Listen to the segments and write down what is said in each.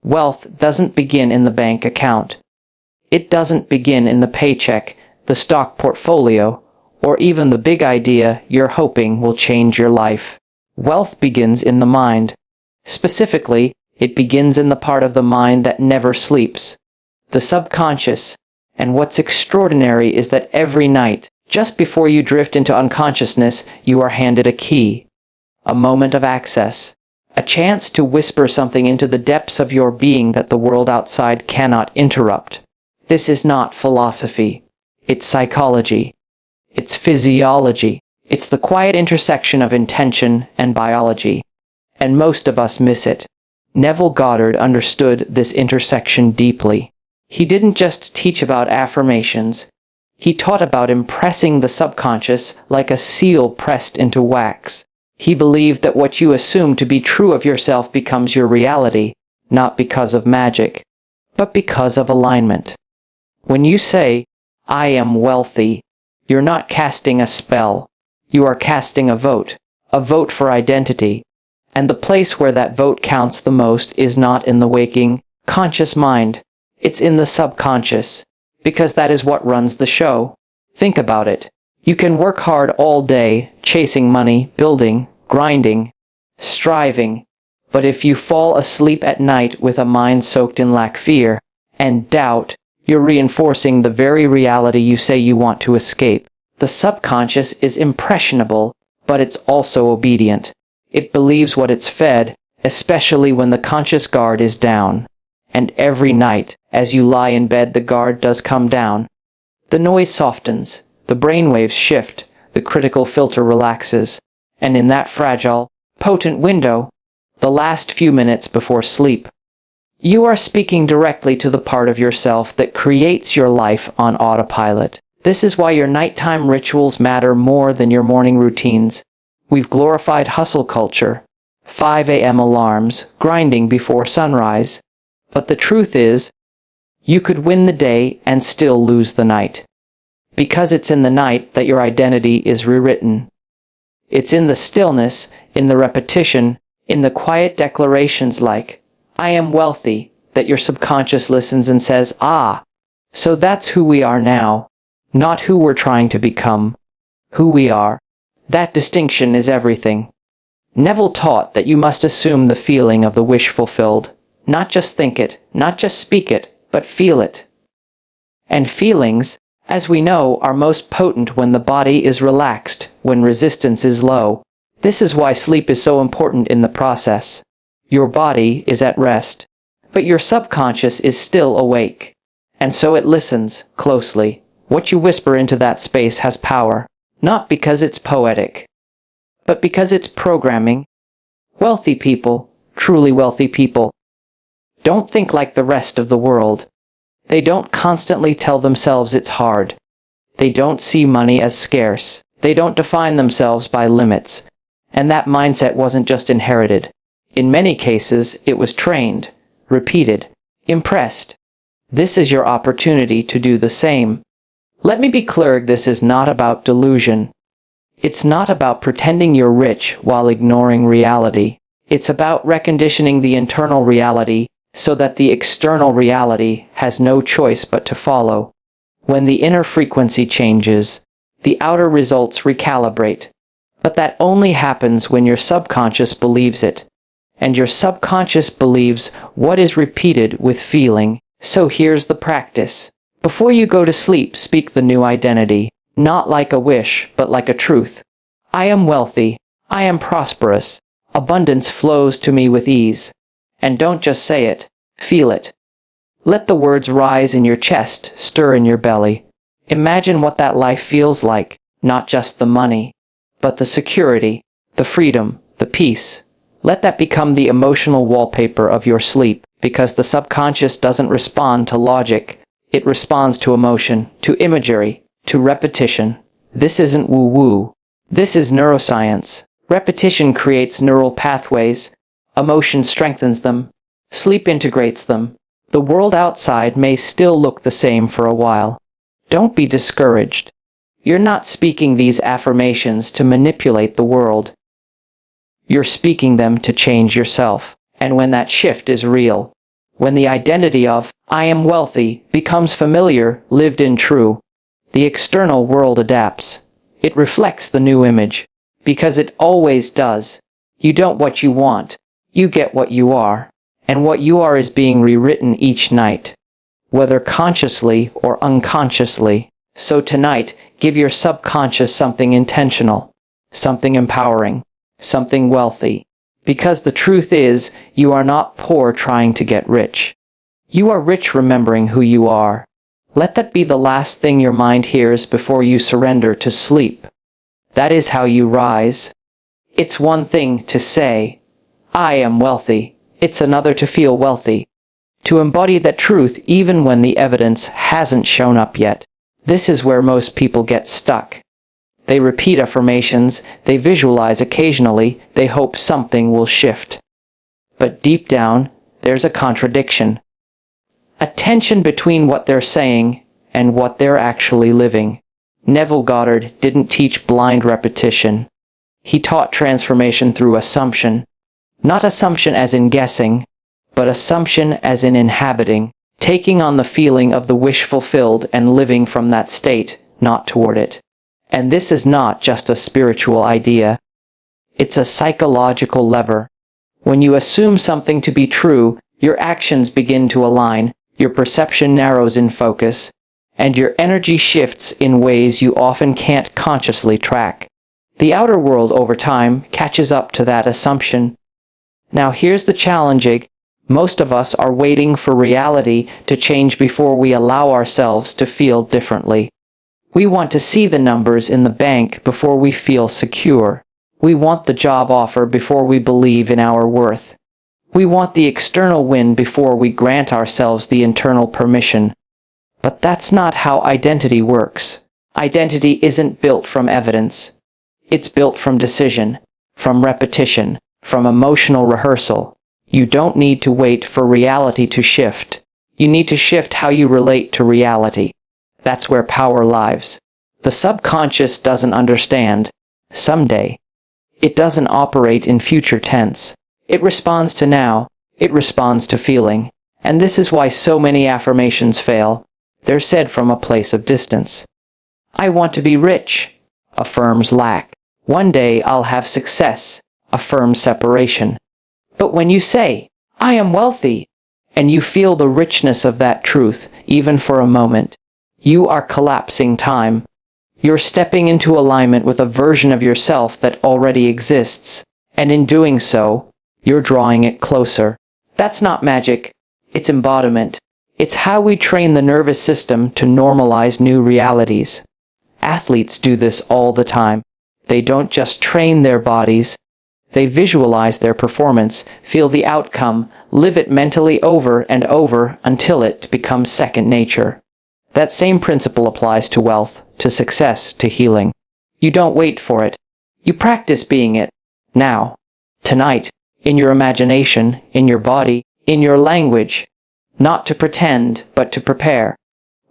Wealth doesn't begin in the bank account. It doesn't begin in the paycheck, the stock portfolio, or even the big idea you're hoping will change your life. Wealth begins in the mind. Specifically, it begins in the part of the mind that never sleeps, the subconscious. And what's extraordinary is that every night, just before you drift into unconsciousness, you are handed a key, a moment of access, a chance to whisper something into the depths of your being that the world outside cannot interrupt. This is not philosophy. It's psychology. It's physiology. It's the quiet intersection of intention and biology. And most of us miss it. Neville Goddard understood this intersection deeply. He didn't just teach about affirmations. He taught about impressing the subconscious like a seal pressed into wax. He believed that what you assume to be true of yourself becomes your reality, not because of magic, but because of alignment. When you say, "I am wealthy," you're not casting a spell. You are casting a vote for identity. And the place where that vote counts the most is not in the waking, conscious mind. It's in the subconscious, because that is what runs the show. Think about it. You can work hard all day, chasing money, building, grinding, striving. But if you fall asleep at night with a mind soaked in lack, fear, and doubt, you're reinforcing the very reality you say you want to escape. The subconscious is impressionable, but it's also obedient. It believes what it's fed, especially when the conscious guard is down. And every night, as you lie in bed, the guard does come down. The noise softens, the brainwaves shift, the critical filter relaxes, and in that fragile, potent window, the last few minutes before sleep, you are speaking directly to the part of yourself that creates your life on autopilot. This is why your nighttime rituals matter more than your morning routines. We've glorified hustle culture, 5 a.m. alarms, grinding before sunrise. But the truth is, you could win the day and still lose the night. Because it's in the night that your identity is rewritten. It's in the stillness, in the repetition, in the quiet declarations like, "I am wealthy," that your subconscious listens and says, "Ah, so that's who we are now." Not who we're trying to become. Who we are. That distinction is everything. Neville taught that you must assume the feeling of the wish fulfilled. Not just think it, not just speak it, but feel it. And feelings, as we know, are most potent when the body is relaxed, when resistance is low. This is why sleep is so important in the process. Your body is at rest, but your subconscious is still awake. And so it listens closely. What you whisper into that space has power, not because it's poetic, but because it's programming. Wealthy people, truly wealthy people, don't think like the rest of the world. They don't constantly tell themselves it's hard. They don't see money as scarce. They don't define themselves by limits. And that mindset wasn't just inherited. In many cases, it was trained, repeated, impressed. This is your opportunity to do the same. Let me be clear, this is not about delusion. It's not about pretending you're rich while ignoring reality. It's about reconditioning the internal reality so that the external reality has no choice but to follow. When the inner frequency changes, the outer results recalibrate. But that only happens when your subconscious believes it. And your subconscious believes what is repeated with feeling. So here's the practice. Before you go to sleep, speak the new identity, not like a wish, but like a truth. I am wealthy. I am prosperous. Abundance flows to me with ease. And don't just say it, feel it. Let the words rise in your chest, stir in your belly. Imagine what that life feels like, not just the money, but the security, the freedom, the peace. Let that become the emotional wallpaper of your sleep, because the subconscious doesn't respond to logic. It responds to emotion, to imagery, to repetition. This isn't woo-woo. This is neuroscience. Repetition creates neural pathways. Emotion strengthens them. Sleep integrates them. The world outside may still look the same for a while. Don't be discouraged. You're not speaking these affirmations to manipulate the world. You're speaking them to change yourself. And when that shift is real, When the identity of, I am wealthy, becomes familiar, lived in true, the external world adapts. It reflects the new image. Because it always does. You don't what you want. You get what you are. And what you are is being rewritten each night, whether consciously or unconsciously. So tonight, give your subconscious something intentional, something empowering, something wealthy. Because the truth is, you are not poor trying to get rich. You are rich remembering who you are. Let that be the last thing your mind hears before you surrender to sleep. That is how you rise. It's one thing to say, I am wealthy. It's another to feel wealthy. To embody that truth even when the evidence hasn't shown up yet. This is where most people get stuck. They repeat affirmations, they visualize occasionally, they hope something will shift. But deep down, there's a contradiction. A tension between what they're saying and what they're actually living. Neville Goddard didn't teach blind repetition. He taught transformation through assumption. Not assumption as in guessing, but assumption as in inhabiting, taking on the feeling of the wish fulfilled and living from that state, not toward it. And this is not just a spiritual idea. It's a psychological lever. When you assume something to be true, your actions begin to align, your perception narrows in focus, and your energy shifts in ways you often can't consciously track. The outer world over time catches up to that assumption. Now here's the challenging. Most of us are waiting for reality to change before we allow ourselves to feel differently. We want to see the numbers in the bank before we feel secure. We want the job offer before we believe in our worth. We want the external win before we grant ourselves the internal permission. But that's not how identity works. Identity isn't built from evidence. It's built from decision, from repetition, from emotional rehearsal. You don't need to wait for reality to shift. You need to shift how you relate to reality. That's where power lies. The subconscious doesn't understand. Someday. It doesn't operate in future tense. It responds to now. It responds to feeling. And this is why so many affirmations fail. They're said from a place of distance. I want to be rich, affirms lack. One day I'll have success, affirms separation. But when you say, I am wealthy, and you feel the richness of that truth, even for a moment, you are collapsing time. You're stepping into alignment with a version of yourself that already exists, and in doing so, you're drawing it closer. That's not magic. It's embodiment. It's how we train the nervous system to normalize new realities. Athletes do this all the time. They don't just train their bodies. They visualize their performance, feel the outcome, live it mentally over and over until it becomes second nature. That same principle applies to wealth, to success, to healing. You don't wait for it. You practice being it. Now. Tonight. In your imagination, in your body, in your language. Not to pretend, but to prepare.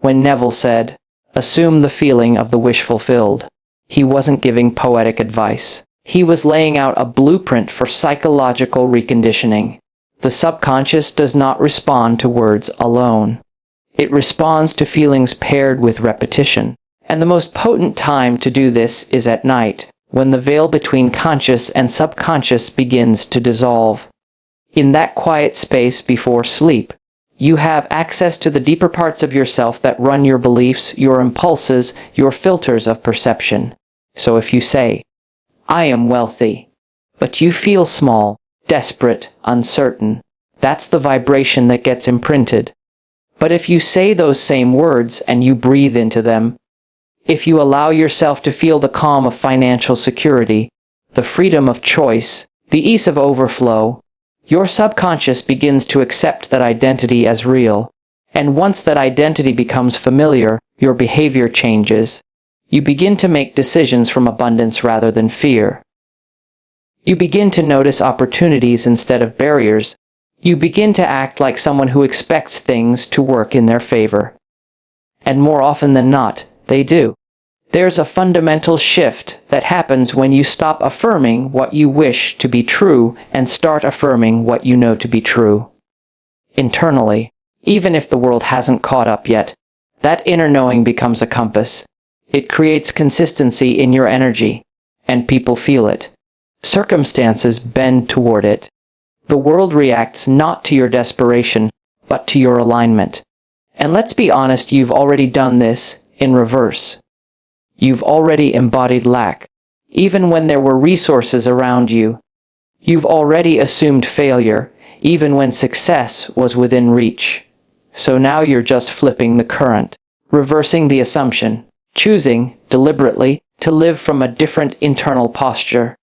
When Neville said, assume the feeling of the wish fulfilled, he wasn't giving poetic advice. He was laying out a blueprint for psychological reconditioning. The subconscious does not respond to words alone. It responds to feelings paired with repetition. And the most potent time to do this is at night, when the veil between conscious and subconscious begins to dissolve. In that quiet space before sleep, you have access to the deeper parts of yourself that run your beliefs, your impulses, your filters of perception. So if you say, I am wealthy, but you feel small, desperate, uncertain, that's the vibration that gets imprinted. But if you say those same words and you breathe into them, if you allow yourself to feel the calm of financial security, the freedom of choice, the ease of overflow, your subconscious begins to accept that identity as real. And once that identity becomes familiar, your behavior changes. You begin to make decisions from abundance rather than fear. You begin to notice opportunities instead of barriers. You begin to act like someone who expects things to work in their favor. And more often than not, they do. There's a fundamental shift that happens when you stop affirming what you wish to be true and start affirming what you know to be true. internally. Even if the world hasn't caught up yet, that inner knowing becomes a compass. It creates consistency in your energy, and people feel it. Circumstances bend toward it. The world reacts not to your desperation, but to your alignment. And let's be honest, you've already done this in reverse. You've already embodied lack, even when there were resources around you. You've already assumed failure, even when success was within reach. So now you're just flipping the current, reversing the assumption, choosing, deliberately, to live from a different internal posture.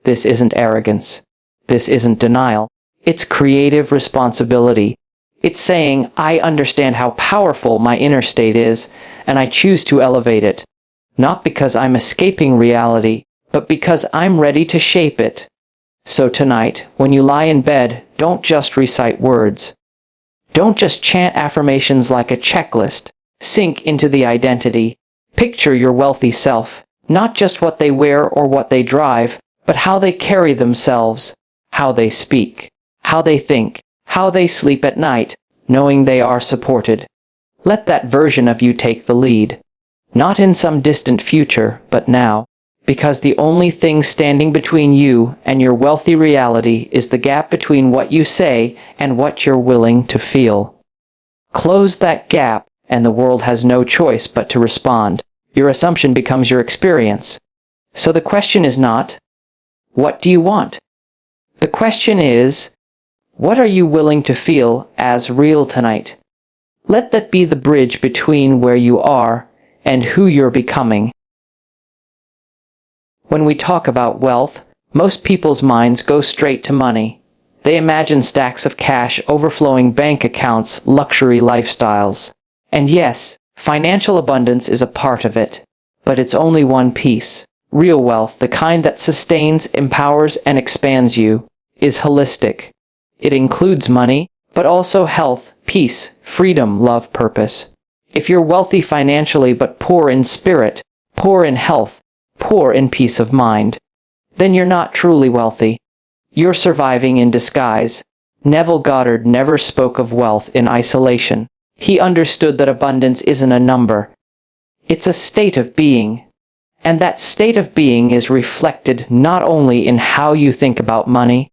This isn't arrogance. This isn't denial. It's creative responsibility. It's saying, I understand how powerful my inner state is, and I choose to elevate it. Not because I'm escaping reality, but because I'm ready to shape it. So tonight, when you lie in bed, don't just recite words. Don't just chant affirmations like a checklist. Sink into the identity. Picture your wealthy self, not just what they wear or what they drive, but how they carry themselves, how they speak, how they think, how they sleep at night, knowing they are supported. Let that version of you take the lead. Not in some distant future, but now. Because the only thing standing between you and your wealthy reality is the gap between what you say and what you're willing to feel. Close that gap, and the world has no choice but to respond. Your assumption becomes your experience. So the question is not, what do you want? The question is, what are you willing to feel as real tonight? Let that be the bridge between where you are and who you're becoming. When we talk about wealth, most people's minds go straight to money. They imagine stacks of cash, overflowing bank accounts, luxury lifestyles. And yes, financial abundance is a part of it. But it's only one piece. Real wealth, the kind that sustains, empowers, and expands you, is holistic. It includes money, but also health, peace, freedom, love, purpose. If you're wealthy financially but poor in spirit, poor in health, poor in peace of mind, then you're not truly wealthy. You're surviving in disguise. Neville Goddard never spoke of wealth in isolation. He understood that abundance isn't a number. It's a state of being. And that state of being is reflected not only in how you think about money,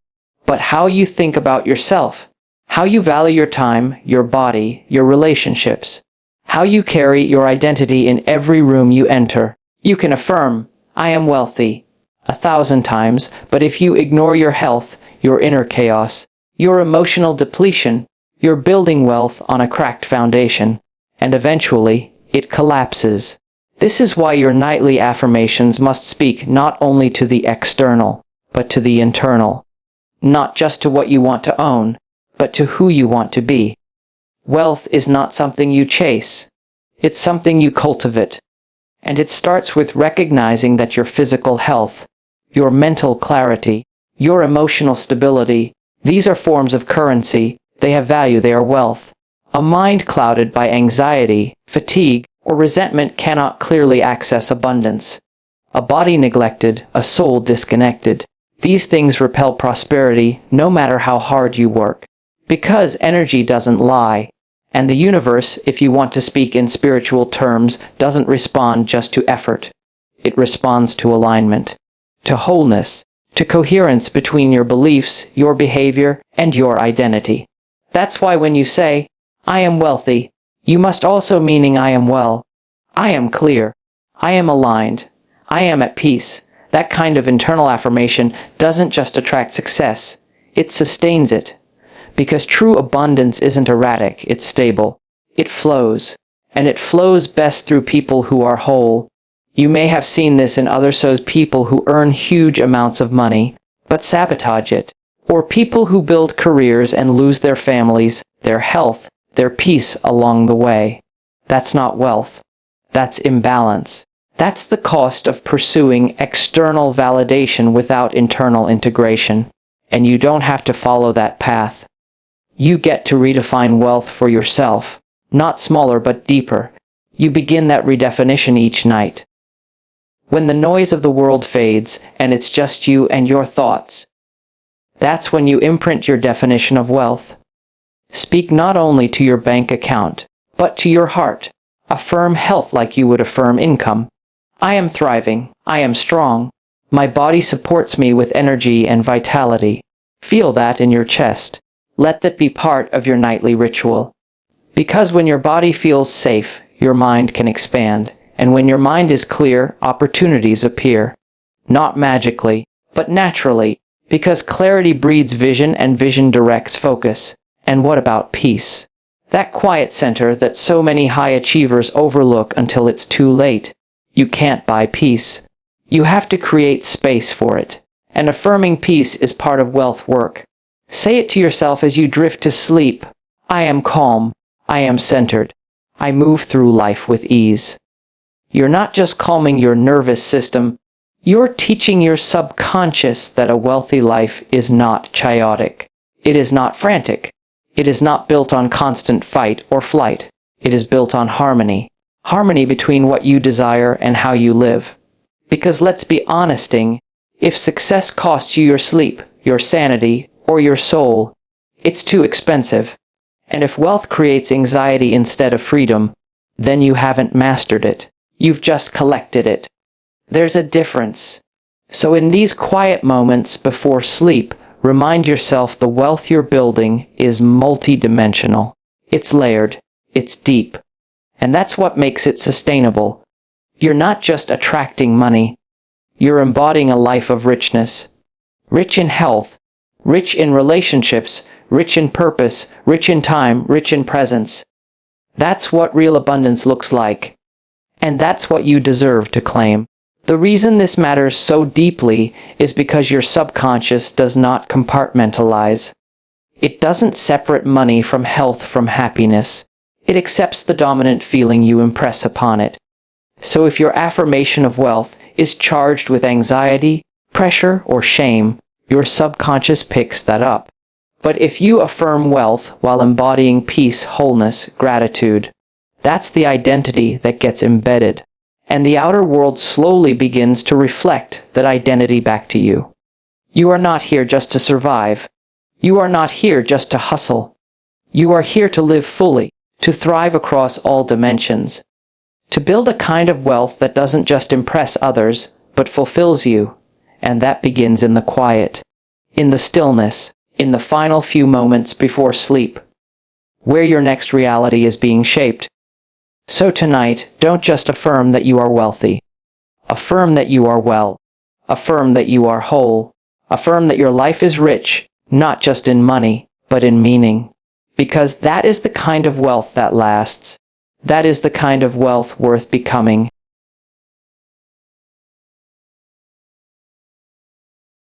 but how you think about yourself, how you value your time, your body, your relationships, how you carry your identity in every room you enter. You can affirm, I am wealthy, 1,000 times, but if you ignore your health, your inner chaos, your emotional depletion, you're building wealth on a cracked foundation, and eventually, it collapses. This is why your nightly affirmations must speak not only to the external, but to the internal. Not just to what you want to own, but to who you want to be. Wealth is not something you chase. It's something you cultivate. And it starts with recognizing that your physical health, your mental clarity, your emotional stability, these are forms of currency. They have value, they are wealth. A mind clouded by anxiety, fatigue, or resentment cannot clearly access abundance. A body neglected, a soul disconnected. These things repel prosperity, no matter how hard you work. Because energy doesn't lie. And the universe, if you want to speak in spiritual terms, doesn't respond just to effort. It responds to alignment, to wholeness, to coherence between your beliefs, your behavior, and your identity. That's why when you say, I am wealthy, you must also meaning I am well. I am clear. I am aligned. I am at peace. That kind of internal affirmation doesn't just attract success, it sustains it. Because true abundance isn't erratic, it's stable. It flows. And it flows best through people who are whole. You may have seen this in other people who earn huge amounts of money, but sabotage it. Or people who build careers and lose their families, their health, their peace along the way. That's not wealth. That's imbalance. That's the cost of pursuing external validation without internal integration. And you don't have to follow that path. You get to redefine wealth for yourself. Not smaller but deeper. You begin that redefinition each night. When the noise of the world fades, and it's just you and your thoughts, that's when you imprint your definition of wealth. Speak not only to your bank account, but to your heart. Affirm health like you would affirm income. I am thriving. I am strong. My body supports me with energy and vitality. Feel that in your chest. Let that be part of your nightly ritual. Because when your body feels safe, your mind can expand, and when your mind is clear, opportunities appear. Not magically, but naturally, because clarity breeds vision and vision directs focus. And what about peace? That quiet center that so many high achievers overlook until it's too late. You can't buy peace. You have to create space for it. And affirming peace is part of wealth work. Say it to yourself as you drift to sleep. I am calm. I am centered. I move through life with ease. You're not just calming your nervous system. You're teaching your subconscious that a wealthy life is not chaotic. It is not frantic. It is not built on constant fight or flight. It is built on harmony. Harmony between what you desire and how you live. Because let's be honesting, if success costs you your sleep, your sanity, or your soul, it's too expensive. And if wealth creates anxiety instead of freedom, then you haven't mastered it. You've just collected it. There's a difference. So in these quiet moments before sleep, remind yourself the wealth you're building is multidimensional. It's layered. It's deep. And that's what makes it sustainable. You're not just attracting money. You're embodying a life of richness. Rich in health, rich in relationships, rich in purpose, rich in time, rich in presence. That's what real abundance looks like. And that's what you deserve to claim. The reason this matters so deeply is because your subconscious does not compartmentalize. It doesn't separate money from health from happiness. It accepts the dominant feeling you impress upon it. So if your affirmation of wealth is charged with anxiety, pressure, or shame, your subconscious picks that up. But if you affirm wealth while embodying peace, wholeness, gratitude, that's the identity that gets embedded. And the outer world slowly begins to reflect that identity back to you. You are not here just to survive. You are not here just to hustle. You are here to live fully, to thrive across all dimensions. To build a kind of wealth that doesn't just impress others, but fulfills you. And that begins in the quiet, in the stillness, in the final few moments before sleep, where your next reality is being shaped. So tonight, don't just affirm that you are wealthy. Affirm that you are well. Affirm that you are whole. Affirm that your life is rich, not just in money, but in meaning. Because that is the kind of wealth that lasts. That is the kind of wealth worth becoming.